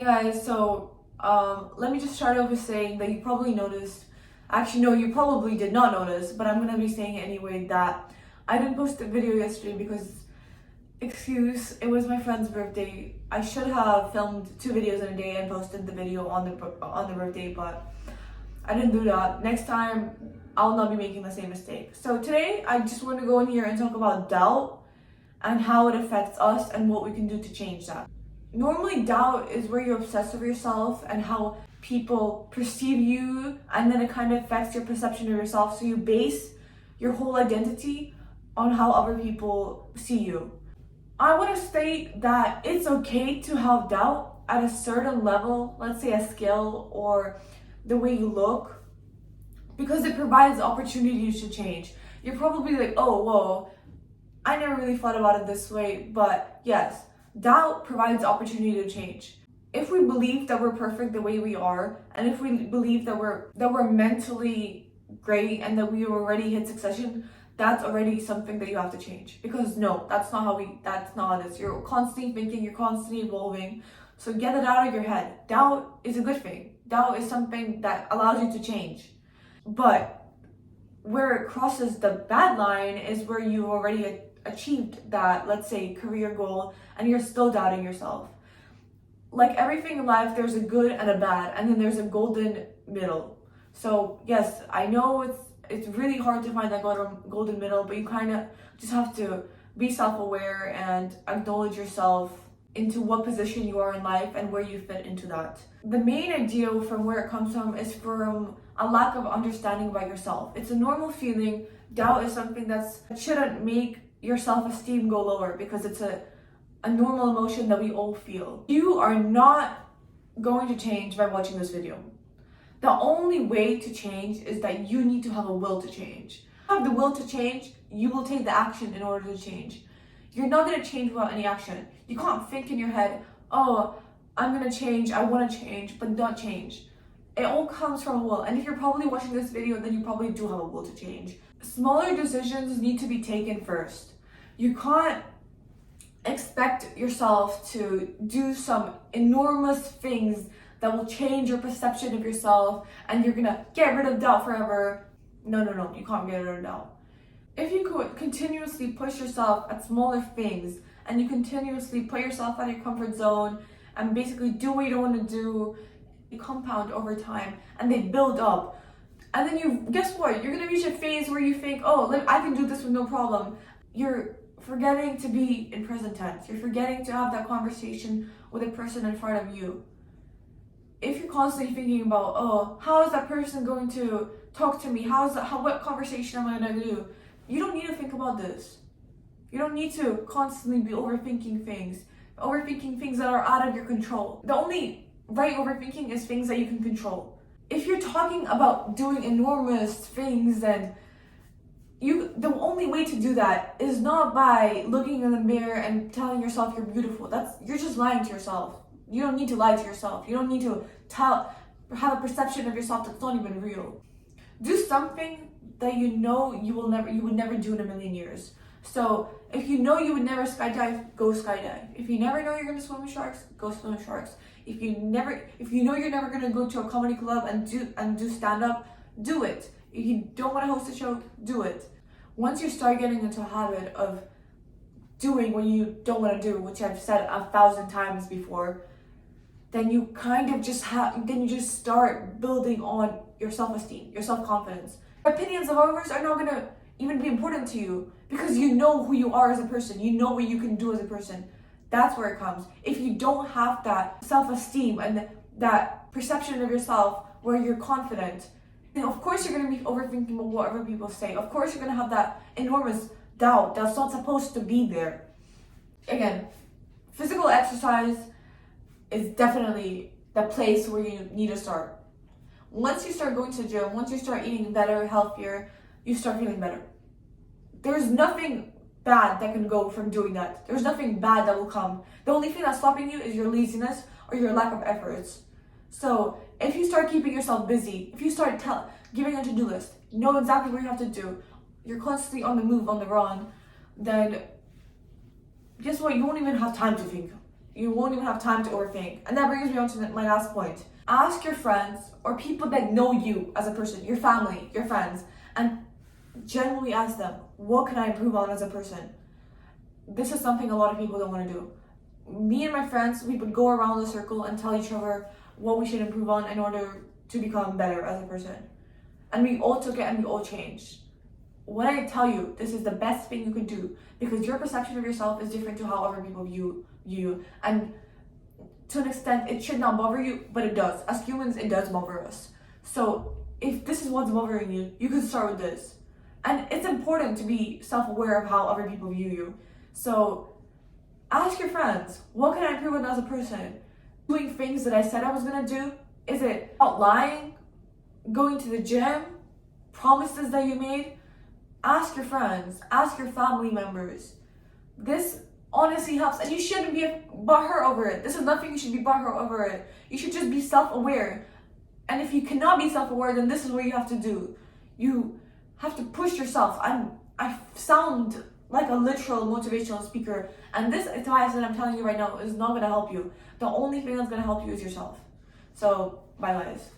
Hey guys, let me just start off with saying that you probably noticed, actually no, you probably did not notice, but I'm gonna be saying it anyway, that I didn't post a video yesterday because, it was my friend's birthday. I should have filmed 2 videos in a day and posted the video on the birthday, but I didn't do that. Next time, I'll not be making the same mistake. So today, I just want to go in here and talk about doubt and how it affects us and what we can do to change that. Normally, doubt is where you're obsessed with yourself and how people perceive you, and then it kind of affects your perception of yourself. So you base your whole identity on how other people see you. I want to state that it's okay to have doubt at a certain level, let's say a skill or the way you look, because it provides opportunities to change. You're probably like, oh, whoa, I never really thought about it this way, but yes, doubt provides opportunity to change. If we believe that we're perfect the way we are, and if we believe that we're mentally great and that we already hit succession, that's already something that you have to change. Because no, that's not how it is. You're constantly thinking, you're constantly evolving. So get it out of your head. Doubt is a good thing. Doubt is something that allows you to change. But where it crosses the bad line is where you already achieved that, let's say, career goal, and you're still doubting yourself. Like everything in life, there's a good and a bad, and then there's a golden middle. So yes, I know it's really hard to find that golden middle, but you kind of just have to be self-aware and acknowledge yourself into what position you are in life and where you fit into that. The main idea from where it comes from is from a lack of understanding about yourself. It's a normal feeling. Doubt is something that shouldn't make your self-esteem go lower, because it's a normal emotion that we all feel. You are not going to change by watching this video. The only way to change is that you need to have a will to change. If you have the will to change, you will take the action in order to change. You're not going to change without any action. You can't think in your head, oh, I'm going to change, I want to change, but not change. It all comes from a will. And if you're probably watching this video, then you probably do have a will to change. Smaller decisions need to be taken first. You can't expect yourself to do some enormous things that will change your perception of yourself and you're gonna get rid of doubt forever. No, you can't get rid of doubt. If you could continuously push yourself at smaller things and you continuously put yourself out of your comfort zone and basically do what you don't want to do, they compound over time and they build up. And then guess what? You're gonna reach a phase where you think, oh, I can do this with no problem. You're forgetting to be in present tense. You're forgetting to have that conversation with a person in front of you. If you're constantly thinking about, oh, how is that person going to talk to me? What conversation am I gonna do? You don't need to think about this. You don't need to constantly be overthinking things that are out of your control. The only right overthinking is things that you can control. If you're talking about doing enormous things, then the only way to do that is not by looking in the mirror and telling yourself you're beautiful. You're just lying to yourself. You don't need to lie to yourself. You don't need to have a perception of yourself that's not even real. Do something that you know you would never do in a million years. So if you know you would never skydive, go skydive. If you never know you're gonna swim with sharks, go swim with sharks. If you know you're never gonna go to a comedy club and do stand-up, do it. If you don't want to host a show, do it. Once you start getting into a habit of doing what you don't want to do, which I've said 1,000 times before, then you kind of just start building on your self-esteem, your self-confidence. Opinions of others are not going to even be important to you because you know who you are as a person. You know what you can do as a person. That's where it comes. If you don't have that self-esteem and that perception of yourself where you're confident, then of course you're going to be overthinking about what other people say. Of course you're going to have that enormous doubt that's not supposed to be there. Again, physical exercise is definitely the place where you need to start. Once you start going to the gym, once you start eating better, healthier, you start feeling better. There's nothing bad that can go from doing that. There's nothing bad that will come. The only thing that's stopping you is your laziness or your lack of efforts. So if you start keeping yourself busy, if you start giving a to-do list, you know exactly what you have to do, you're constantly on the move, on the run, then guess what? You won't even have time to think. You won't even have time to overthink. And that brings me on to my last point. Ask your friends or people that know you as a person, your family, your friends, and genuinely ask them, what can I improve on as a person? This is something a lot of people don't want to do. Me and my friends, we would go around the circle and tell each other what we should improve on in order to become better as a person. And we all took it and we all changed. When I tell you, this is the best thing you could do, because your perception of yourself is different to how other people view you. And to an extent, it should not bother you, but it does. As humans, it does bother us. So if this is what's bothering you, you can start with this. And it's important to be self-aware of how other people view you. So ask your friends, what can I improve on as a person? Doing things that I said I was gonna do? Is it about lying? Going to the gym? Promises that you made? Ask your friends, ask your family members. This honestly helps, and you shouldn't be butthurt over it. This is nothing you should be butthurt over it. You should just be self-aware. And if you cannot be self-aware, then this is what you have to do. You have to push yourself. I sound like a literal motivational speaker, and this advice that I'm telling you right now is not going to help you. The only thing that's going to help you is yourself. So, bye guys.